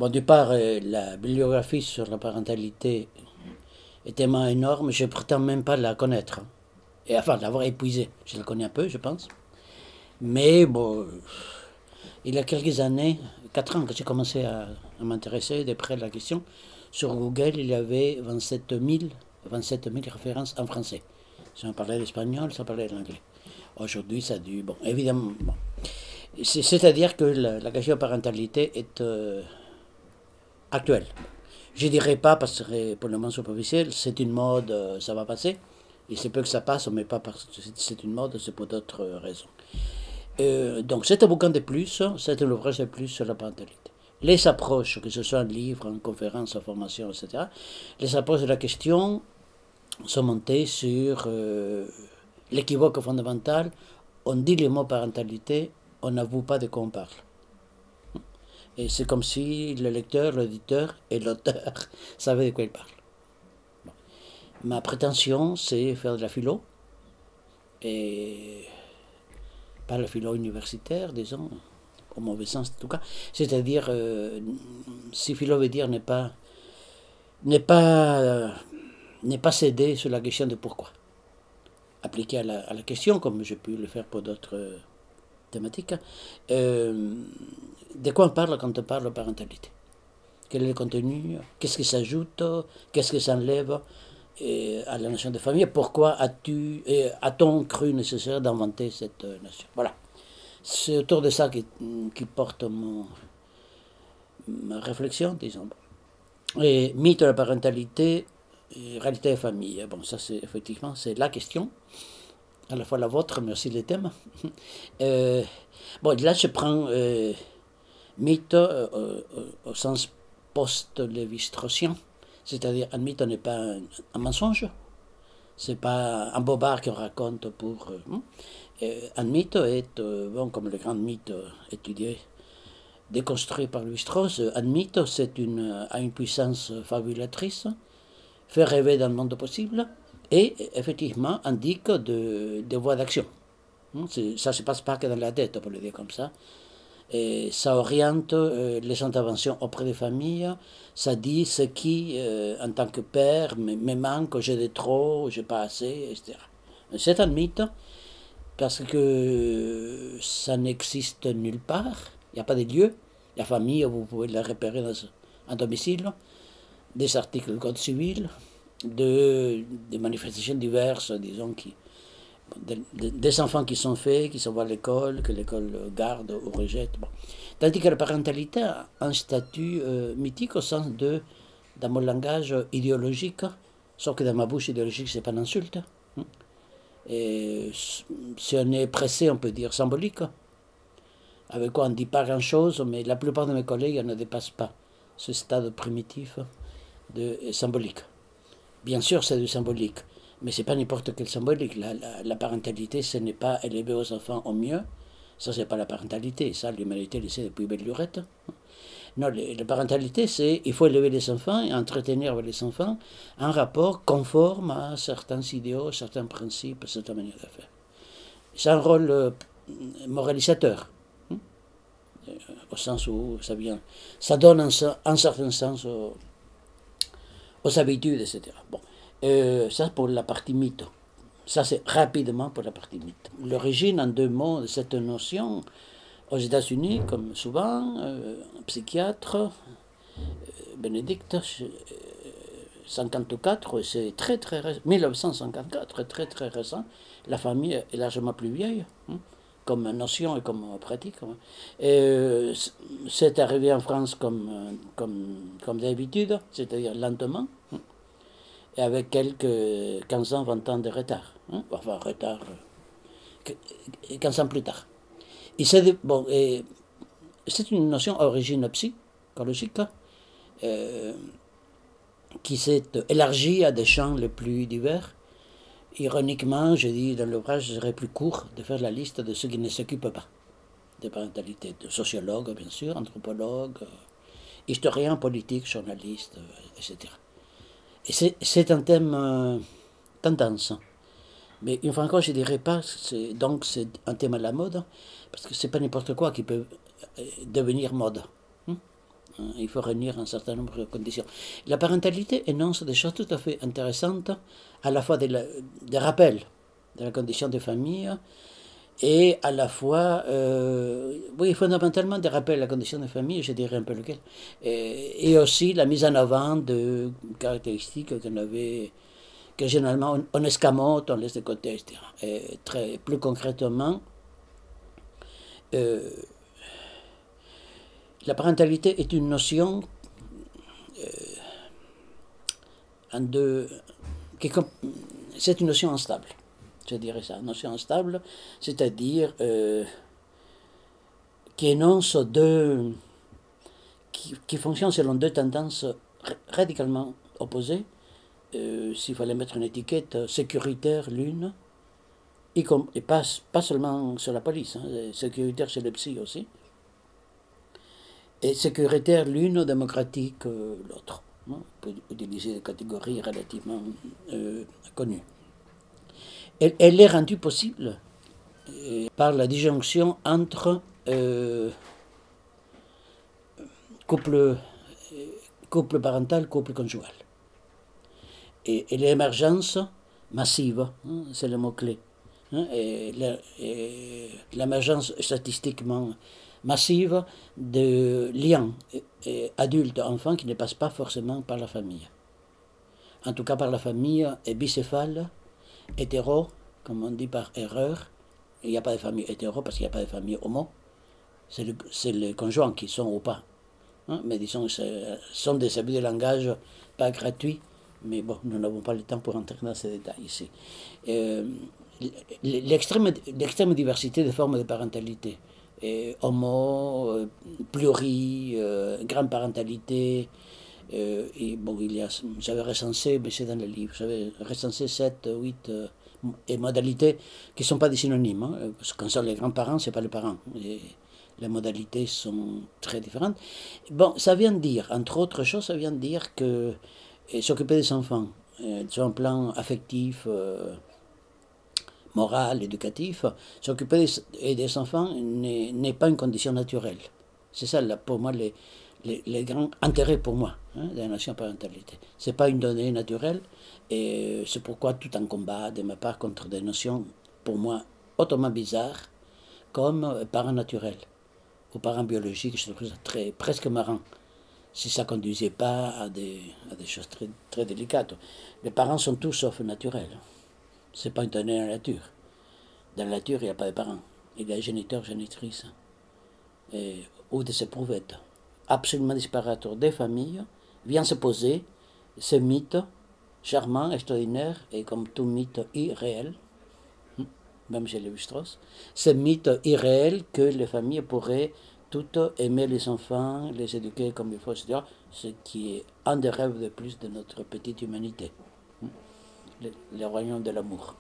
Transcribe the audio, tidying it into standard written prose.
Bon, du part, la bibliographie sur la parentalité est tellement énorme, je prétends même pas la connaître, hein. Et enfin, l'avoir épuisée. Je la connais un peu, je pense. Mais bon, il y a quelques années, 4 ans que j'ai commencé à m'intéresser de près à la question, sur Google, il y avait 27 000 références en français. Ça parlait l'espagnol, ça parlait l'anglais. Aujourd'hui, ça a dû... Bon, évidemment... Bon. C'est-à-dire que la question de parentalité est actuelle. Je dirais pas, parce que pour le moment superficiel, c'est une mode, ça va passer. Il se peut que ça passe, mais pas parce que c'est une mode, c'est pour d'autres raisons. Donc c'est un bouquin de plus, c'est un ouvrage de plus sur la parentalité. Les approches, que ce soit en livre, en conférence, en formation, etc., les approches de la question sont montées sur l'équivoque fondamental. On dit le mot parentalité, on n'avoue pas de quoi on parle. Et c'est comme si le lecteur, l'auditeur et l'auteur savaient de quoi il parle. Bon. Ma prétention, c'est faire de la philo, et pas la philo universitaire, disons, au mauvais sens en tout cas. C'est-à-dire, si philo veut dire n'est pas, n'est pas céder sur la question de pourquoi. Appliqué à la question, comme j'ai pu le faire pour d'autres thématiques. De quoi on parle quand on parle de parentalité? Quel est le contenu? Qu'est-ce qui s'ajoute? Qu'est-ce qui s'enlève à la notion de famille? Pourquoi a-t-on cru nécessaire d'inventer cette notion? Voilà. C'est autour de ça qui porte ma réflexion, disons. Et mythe de la parentalité, et réalité de la famille. Bon, ça, c'est effectivement, c'est la question, à la fois la vôtre, mais aussi les thèmes. Bon, là, je prends mythe au sens post-lévi-straussien, c'est-à-dire un mythe n'est pas un mensonge, c'est pas un bobard qu'on raconte pour... un mythe est, bon, comme le grand mythe étudié, déconstruit par Louis-Strauss, un mythe a une puissance fabulatrice, fait rêver dans le monde possible, et effectivement indique des voies d'action. Ça ne se passe pas que dans la tête, pour le dire comme ça. Et ça oriente les interventions auprès des familles, ça dit ce qui, en tant que père, me manque, j'ai de trop, j'ai pas assez, etc. C'est un mythe, parce que ça n'existe nulle part, il n'y a pas de lieu. La famille, vous pouvez la repérer dans un domicile, des articles du Code civil, des manifestations diverses, disons, des enfants qui sont faits, qui s'envoient à l'école, que l'école garde ou rejette. Bon. Tandis que la parentalité a un statut mythique au sens dans mon langage, idéologique, sauf que dans ma bouche, idéologique, c'est pas une insulte. Et si on est pressé, on peut dire symbolique, avec quoi on ne dit pas grand-chose, mais la plupart de mes collègues ne dépassent pas ce stade primitif de symbolique. Bien sûr, c'est du symbolique, mais ce n'est pas n'importe quel symbolique. La parentalité, ce n'est pas élever aux enfants au mieux. Ça, c'est pas la parentalité. Ça, l'humanité le sait depuis belle lurette. Non, la parentalité, c'est il faut élever les enfants et entretenir avec les enfants un rapport conforme à certains idéaux, certains principes, certaines manières de faire. C'est un rôle moralisateur, au sens où ça donne un certain sens aux habitudes, etc. Bon, ça pour la partie mythe. Ça c'est rapidement pour la partie mythe. L'origine en 2 mots de cette notion, aux États-Unis, comme souvent, un psychiatre, Bénédicte, 54, c'est très très récent, 1954, très très récent. La famille est largement plus vieille, comme notion et comme pratique. C'est arrivé en France comme d'habitude, c'est-à-dire lentement, et avec quelques 15 ans, 20 ans de retard. Enfin, retard, 15 ans plus tard. Et c'est une notion à origine psychologique qui s'est élargie à des champs les plus divers. Ironiquement, je dis dans l'ouvrage, je serais plus court de faire la liste de ceux qui ne s'occupent pas de parentalité, de sociologues, bien sûr, anthropologues, historiens, politiques, journalistes, etc. Et c'est un thème tendance. Mais une fois encore, je ne dirais pas, donc c'est un thème à la mode, parce que c'est pas n'importe quoi qui peut devenir mode. Il faut réunir un certain nombre de conditions. La parentalité énonce des choses tout à fait intéressantes, à la fois des rappels de la condition de famille et à la fois, oui, fondamentalement des rappels à la condition de famille, je dirais un peu lequel, et aussi la mise en avant de caractéristiques que généralement on escamote, on laisse de côté, etc. Et plus concrètement, euh, la parentalité est une notion en deux, c'est une notion instable, je dirais ça, une notion instable, c'est-à-dire qui énonce qui fonctionne selon deux tendances radicalement opposées. S'il fallait mettre une étiquette sécuritaire l'une, et pas seulement sur la police, hein, sécuritaire chez les psy aussi, et sécuritaire l'une, démocratique l'autre. On peut utiliser des catégories relativement connues. Elle est rendue possible par la disjonction entre couple parental, couple conjugal. Et l'émergence massive, hein, c'est le mot-clé. Hein, et l'émergence statistiquement massive de liens adultes-enfants qui ne passent pas forcément par la famille. En tout cas par la famille bicéphale, hétéro, comme on dit par erreur. Il n'y a pas de famille hétéro parce qu'il n'y a pas de famille homo. C'est les conjoints qui sont ou pas. Hein, mais disons, ce sont des abus de langage pas gratuits. Mais bon, nous n'avons pas le temps pour entrer dans ces détails ici. L'extrême diversité des formes de parentalité, homo, pluri, grande parentalité, et bon, j'avais recensé, mais c'est dans le livre, j'avais recensé 7, 8 et modalités qui ne sont pas des synonymes. Hein, parce que quand sont les grands-parents, ce n'est pas les parents. Les modalités sont très différentes. Bon, ça vient de dire, entre autres choses, ça vient de dire que s'occuper des enfants, sur un plan affectif, moral, éducatif, s'occuper des enfants n'est pas une condition naturelle. C'est ça, pour moi, les grands intérêts pour moi de la notion de parentalité. Ce n'est pas une donnée naturelle, et c'est pourquoi tout un combat de ma part contre des notions, pour moi, hautement bizarres, comme parents naturels ou parents biologiques. Je trouve ça presque marrant, si ça ne conduisait pas à des choses très, très délicates. Les parents sont tous sauf naturels. Ce n'est pas une donnée de la nature. Dans la nature, il n'y a pas de parents. Il y a géniteurs, génitrices, ou des éprouvettes. Absolument disparates des familles, vient se poser ce mythe charmant, extraordinaire, et comme tout mythe irréel, même chez Lévi-Strauss, ce mythe irréel que les familles pourraient toutes aimer les enfants, les éduquer comme il faut, etc., ce qui est un des rêves de plus de notre petite humanité, le royaume de l'amour.